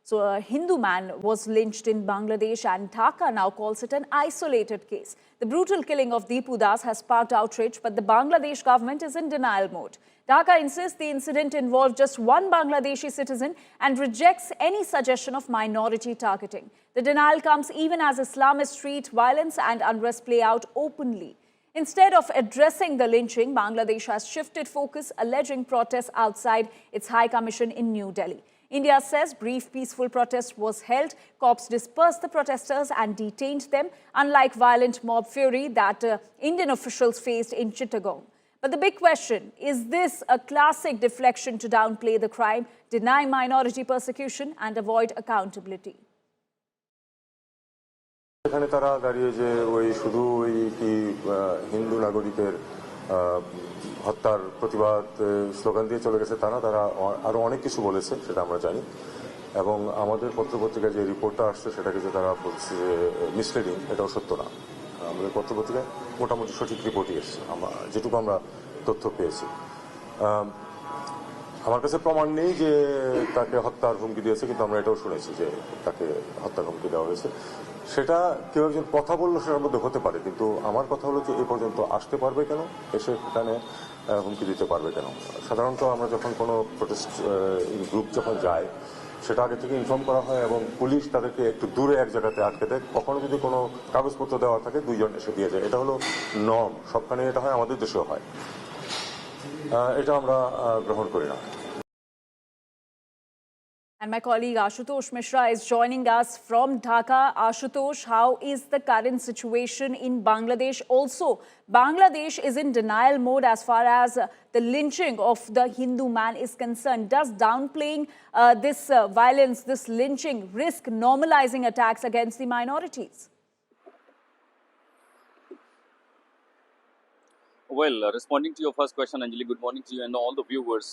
So a Hindu man was lynched in Bangladesh and Dhaka now calls it an isolated case. The brutal killing of Deepu Das has sparked outrage, but the Bangladesh government is in denial mode. Dhaka insists the incident involved just one Bangladeshi citizen and rejects any suggestion of minority targeting. The denial comes even as Islamist street violence and unrest play out openly. Instead of addressing the lynching, Bangladesh has shifted focus, alleging protests outside its High Commission in New Delhi. India says brief peaceful protest was held. Cops dispersed the protesters and detained them, unlike violent mob fury that Indian officials faced in Chittagong. But the big question, is this a classic deflection to downplay the crime, deny minority persecution and avoid accountability? এখানে তারা দাঁড়িয়ে যে ওই শুধু ওই কি হিন্দু নাগরিকের হত্যার প্রতিবাদ স্লোগান দিয়ে চলে গেছে তারা আরো অনেক কিছু বলেছে সেটা আমরা জানি এবং আমাদের পত্রপত্রিকায় যে রিপোর্টটা আসছে সেটাকে যে তারা বলছে যে মিসলিডিং এটাও সত্য না আমাদের পত্রপত্রিকায় মোটামুটি সঠিক রিপোর্টই এসছে যেটুকু আমরা তথ্য পেয়েছি আমার কাছে প্রমাণ নেই যে তাকে হত্যার হুমকি দিয়েছে কিন্তু আমরা এটাও শুনেছি যে তাকে হত্যার হুমকি দেওয়া হয়েছে সেটা কেউ একজন কথা বললো সেটার মধ্যে হতে পারে কিন্তু আমার কথা হলো যে এই পর্যন্ত আসতে পারবে কেন এসে সেখানে হুমকি দিতে পারবে কেন সাধারণত আমরা যখন কোনো প্রোটেস্ট গ্রুপ যখন যায় সেটা আগে থেকে ইনফর্ম করা হয় এবং পুলিশ তাদেরকে একটু দূরে এক জায়গাতে আটকে দেয় কখনো যদি কোনো কাগজপত্র দেওয়া থাকে দুইজন এসে দিয়ে যায় এটা হলো নর্ম সবখানে এটা হয় আমাদের দেশেও হয় এটা আমরা গ্রহণ করি না And my colleague Ashutosh Mishra is joining us from Dhaka. Ashutosh, how is the current situation in Bangladesh? Also, Bangladesh is in denial mode as far as the lynching of the Hindu man is concerned. Does downplaying this violence, this lynching, risk normalizing attacks against the minorities? Well, responding to your first question, Anjali, good morning to you and all the viewers.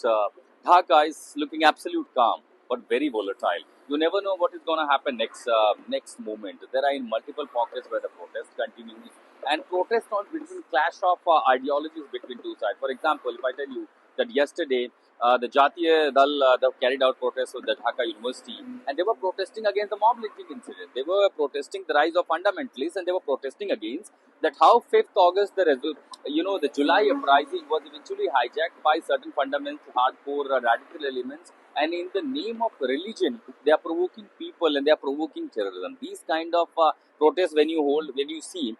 Dhaka is looking absolute calm, but very volatile. You never know what is going to happen next moment. There are in multiple pockets where the protest continues, and protest not between clash of ideologies between two sides. For example, if I tell you that yesterday the Jatiya Dal carried out protests with the Dhaka University, and they were protesting against the mob lynching incident. They were protesting the rise of fundamentalists, and they were protesting against that how 5th August the July uprising was eventually hijacked by certain fundamental hardcore radical elements, and in the name of religion they are provoking people and they are provoking terrorism. These kind of protests when you see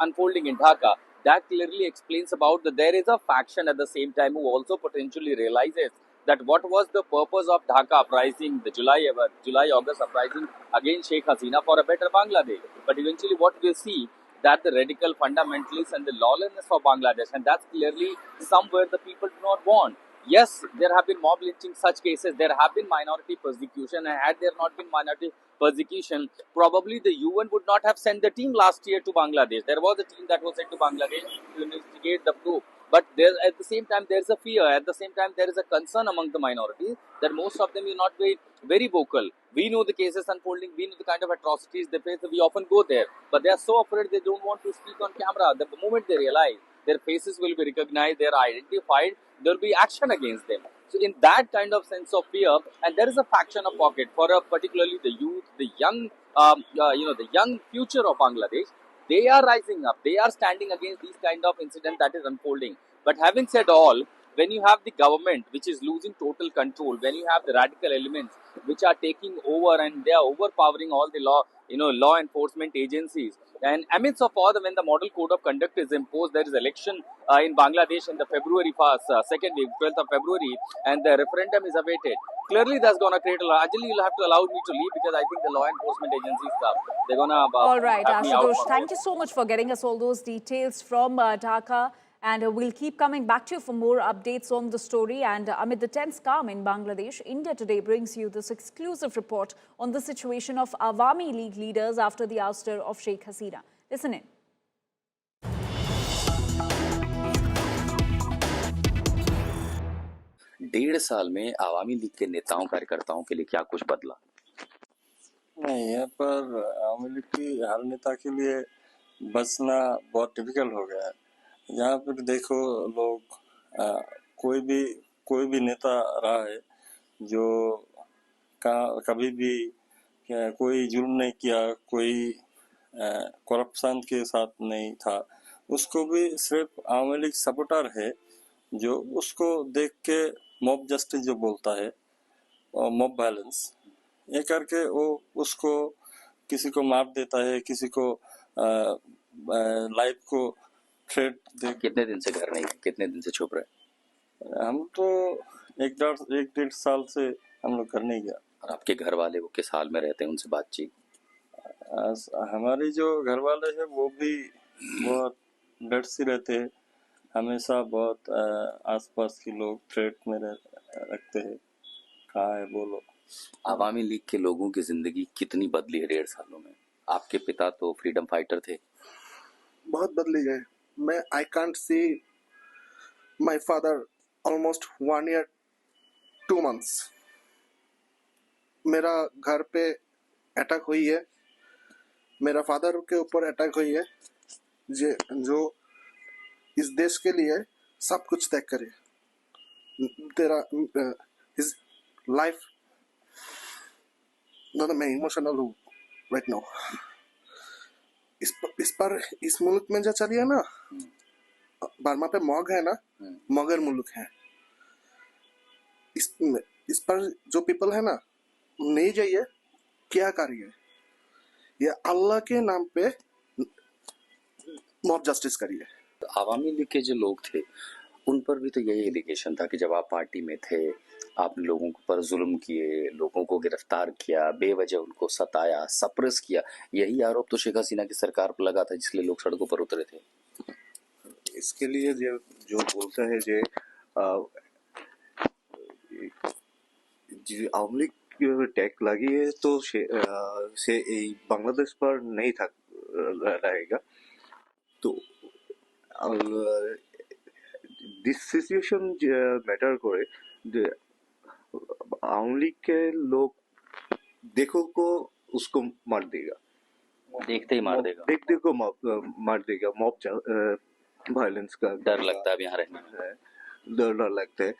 unfolding in Dhaka, that clearly explains about that there is a faction at the same time who also potentially realizes that what was the purpose of Dhaka uprising, the July-August uprising against Sheikh Hasina for a better Bangladesh. But eventually what we see that the radical fundamentalists and the lawlessness of Bangladesh, and that's clearly somewhere the people do not want. Yes, there have been mob lynching such cases, there have been minority persecution, and had there not been minority persecution, probably the UN would not have sent the team last year to Bangladesh. There was a team that was sent to Bangladesh to investigate the coup. But there, at the same time, there is a fear. At the same time, there is a concern among the minorities that most of them will not be very vocal. We know the cases unfolding. We know the kind of atrocities they face. We often go there. But they are so afraid they don't want to speak on camera. The moment they realize their faces will be recognized, they are identified, there will be action against them. So in that kind of sense of fear, and there is a faction of pocket for particularly the youth, the young, the young future of Bangladesh. They are rising up. They are standing against these kind of incident that is unfolding. But having said all, when you have the government which is losing total control, when you have the radical elements which are taking over and they are overpowering all the law enforcement agencies, and amidst of all, when the model code of conduct is imposed, there is election in Bangladesh in the February 2nd week, 12th of February, and the referendum is awaited. Clearly, that's going to create a lot. Actually, you'll have to allow me to leave because I think the law enforcement agencies, they're going to all right, Ashutosh, thank you so much for getting us all those details from Dhaka. And we'll keep coming back to you for more updates on the story. And amid the tense calm in Bangladesh, India Today brings you this exclusive report on the situation of Awami League leaders after the ouster of Sheikh Hasina. Listen in. 1.5 साल में Awami league के नेताओं कार्यकर्ताओं के लिए क्या कुछ बदला? नहीं, यहाँ पर आवामी लीग की हर नेता के लिए बचना बहुत डिफिकल्ट हो गया है। यहाँ पर देखो लोग कोई भी नेता रहा है जो कभी भी कोई जुल्म नहीं किया, कोई करप्शन के साथ नहीं था। उसको भी सिर्फ आवामी लीग सपोर्टर है जो उसको देख के मॉब जस्टिस जो बोलता है और मॉब वायलेंस ये करके वो उसको किसी को मार देता है, किसी को लाइफ को थ्रेट दे। कितने दिन से घर नहीं है, कितने दिन से छुप रहे? हम तो एक डेढ़ साल से हम लोग घर नहीं गया। और आपके घर वाले वो किस हाल में रहते हैं, उनसे बातचीत? हमारी जो घर वाले हैं वो भी बहुत डर से रहते हैं, हमेशा बहुत आसपास के लोग थ्रेट में रखते हैं। कहाँ है बोलो। आवामी लीग के लोगों की जिंदगी कितनी बदली है 1.5 सालों में? आपके पिता तो फ्रीडम फाइटर थे। बहुत बदली गए। मैं I can't see my father almost 1 year 2 months। मेरा घर पे अटैक हुई है, मेरा फादर के ऊपर अटैक हुई है, जो इस देश के लिए सब कुछ त्याग करे। तेरा इस लाइफ ना, मैं इमोशनल हूँ राइट नाउ। इस मुल्क में जो चलिए ना, बर्मा पे मॉग है ना, मगर मुल्क है। इस पर जो पीपल है ना, नहीं जाइए, क्या करिए, ये अल्लाह के नाम पे मॉब जस्टिस करिए। तो आवामी लीग के जो लोग थे उन पर भी तो यही एलिगेशन था कि जब आप पार्टी में थे आपने लोगों पर जुल्म किए, लोगों को गिरफ्तार किया, बेवजह उनको सताया, सप्रेस किया। यही आरोप तो शेख हसीना की सरकार पर लगा था, जिसलिए लोग सड़कों पर उतरे थे। इसके लिए जो बोलता है যে আওয়ামী লীগ কিভাবে ট্যাগ লাগিয়ে তো সে এই বাংলাদেশ पर नहीं था रहेगा। तो दिस सिचुएशन मैटर करे যে আওয়ামী লীग के लोग देखो को उसको मार देगा, देखते ही मार देगा, देखते को मार देगा। मॉब वायलेंस का डर लगता है अब यहाँ रहने में। डर लगता है।